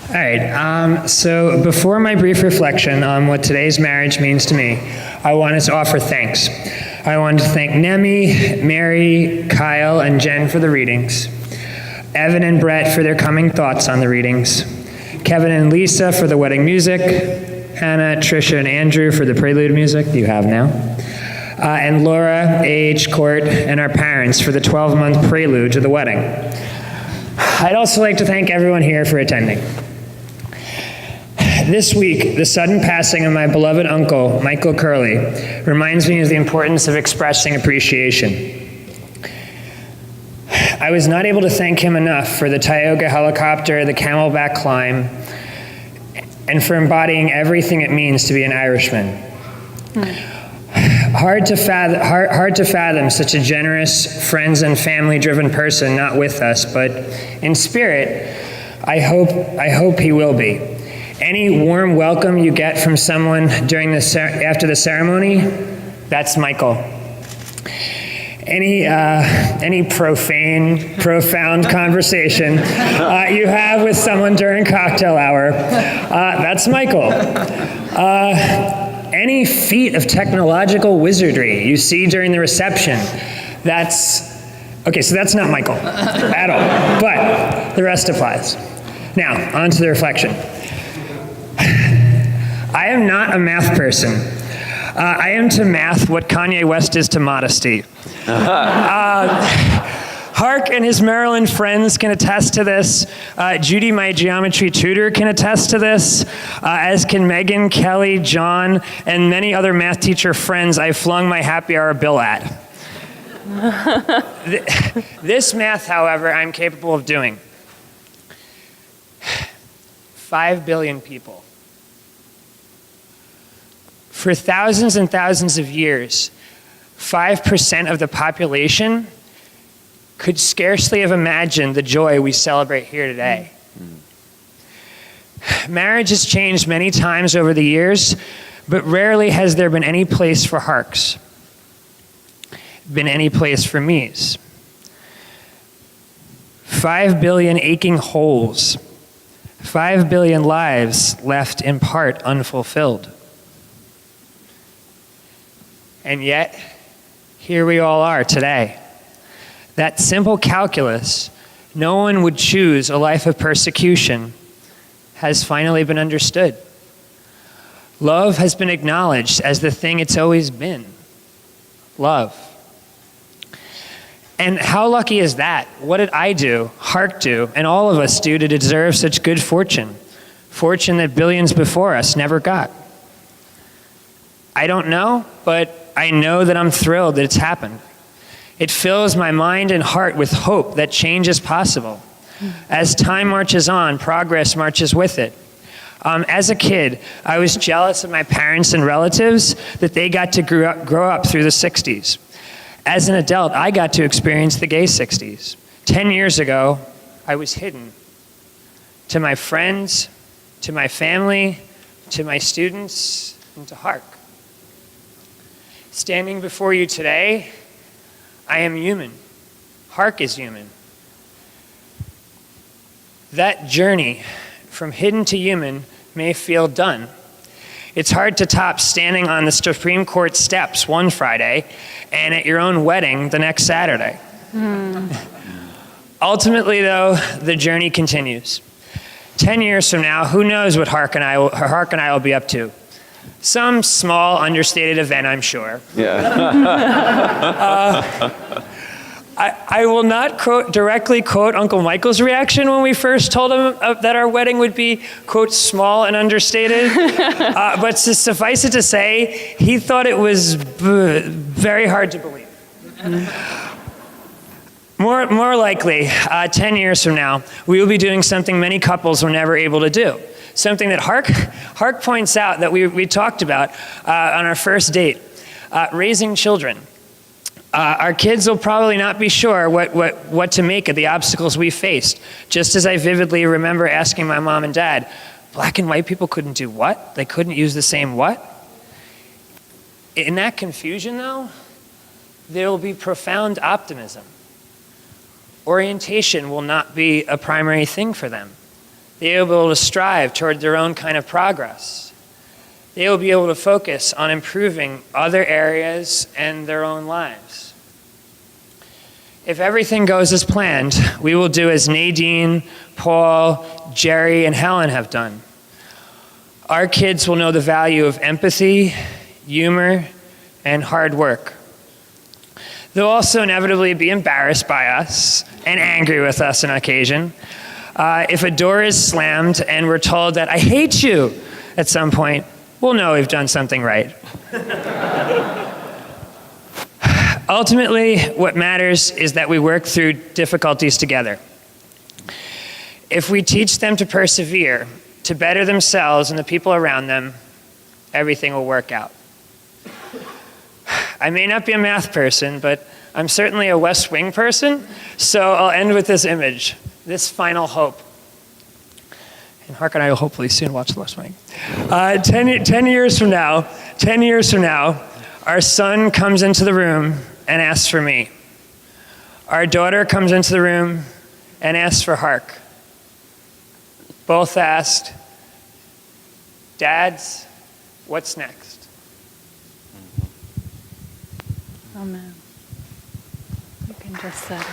All right, so before my brief reflection on what today's marriage means to me, I wanted to offer thanks. I wanted to thank Nemi, Mary, Kyle, and Jen for the readings, Evan and Brett for their coming thoughts on the readings, Kevin and Lisa for the wedding music, Hannah, Trisha, and Andrew for the prelude music you have now, and Laura, Age, Court, and our parents for the 12-month prelude to the wedding. I'd also like to thank everyone here for attending. This week, the sudden passing of my beloved uncle, Michael Curley, reminds me of the importance of expressing appreciation. I was not able to thank him enough for the Tioga helicopter, the Camelback climb, and for embodying everything it means to be an Irishman. Hard to fathom such a generous, friends and family-driven person not with us, but in spirit, I hope he will be. Any warm welcome you get from someone after the ceremony, that's Michael. Any profane, profound conversation you have with someone during cocktail hour, that's Michael. Any feat of technological wizardry you see during the reception, that's not Michael at all, but the rest applies. Now, on to the reflection. I am not a math person. I am to math what Kanye West is to modesty. Hark and his Maryland friends can attest to this. Judy, my geometry tutor, can attest to this, as can Megan, Kelly, John, and many other math teacher friends I flung my happy hour bill at. This math, however, I'm capable of doing. 5 billion people. For thousands and thousands of years, 5% of the population could scarcely have imagined the joy we celebrate here today. Marriage has changed many times over the years, but rarely has there been any place for harks, been any place for me's. 5 billion aching holes, 5 billion lives left in part unfulfilled. And yet, here we all are today. That simple calculus, no one would choose a life of persecution, has finally been understood. Love has been acknowledged as the thing it's always been. Love. And how lucky is that? What did I do, Hark do, and all of us do to deserve such good fortune? Fortune that billions before us never got. I don't know, but I know that I'm thrilled that it's happened. It fills my mind and heart with hope that change is possible. As time marches on, progress marches with it. As a kid, I was jealous of my parents and relatives that they got to grow up through the 60s. As an adult, I got to experience the gay 60s. 10 years ago, I was hidden. To my friends, to my family, to my students, and to Hark. Standing before you today, I am human. Hark is human. That journey from hidden to human may feel done. It's hard to top standing on the Supreme Court steps one Friday and at your own wedding the next Saturday. Ultimately, though, the journey continues. 10 years from now, who knows what Hark and I will be up to? Some small, understated event, I'm sure. I will not directly quote Uncle Michael's reaction when we first told him that our wedding would be, quote, small and understated. But to suffice it to say, he thought it was very hard to believe. More likely, 10 years from now, we will be doing something many couples were never able to do. Something that Hark points out that we talked about on our first date, raising children. Our kids will probably not be sure what to make of the obstacles we faced, just as I vividly remember asking my mom and dad, black and white people couldn't do what? They couldn't use the same what? In that confusion, though, there will be profound optimism. Orientation will not be a primary thing for them. They will be able to strive toward their own kind of progress. They will be able to focus on improving other areas and their own lives. If everything goes as planned, we will do as Nadine, Paul, Jerry, and Helen have done. Our kids will know the value of empathy, humor, and hard work. They'll also inevitably be embarrassed by us and angry with us on occasion. If a door is slammed and we're told that, "I hate you," at some point, we'll know we've done something right. Ultimately, what matters is that we work through difficulties together. If we teach them to persevere, to better themselves and the people around them, everything will work out. I may not be a math person, but I'm certainly a West Wing person, so I'll end with this image, this final hope. And Hark and I will hopefully soon watch The West Wing. 10 years from now, our son comes into the room and asks for me. Our daughter comes into the room and asks for Hark. Both asked, "Dads, what's next?" Amen. You can just settle.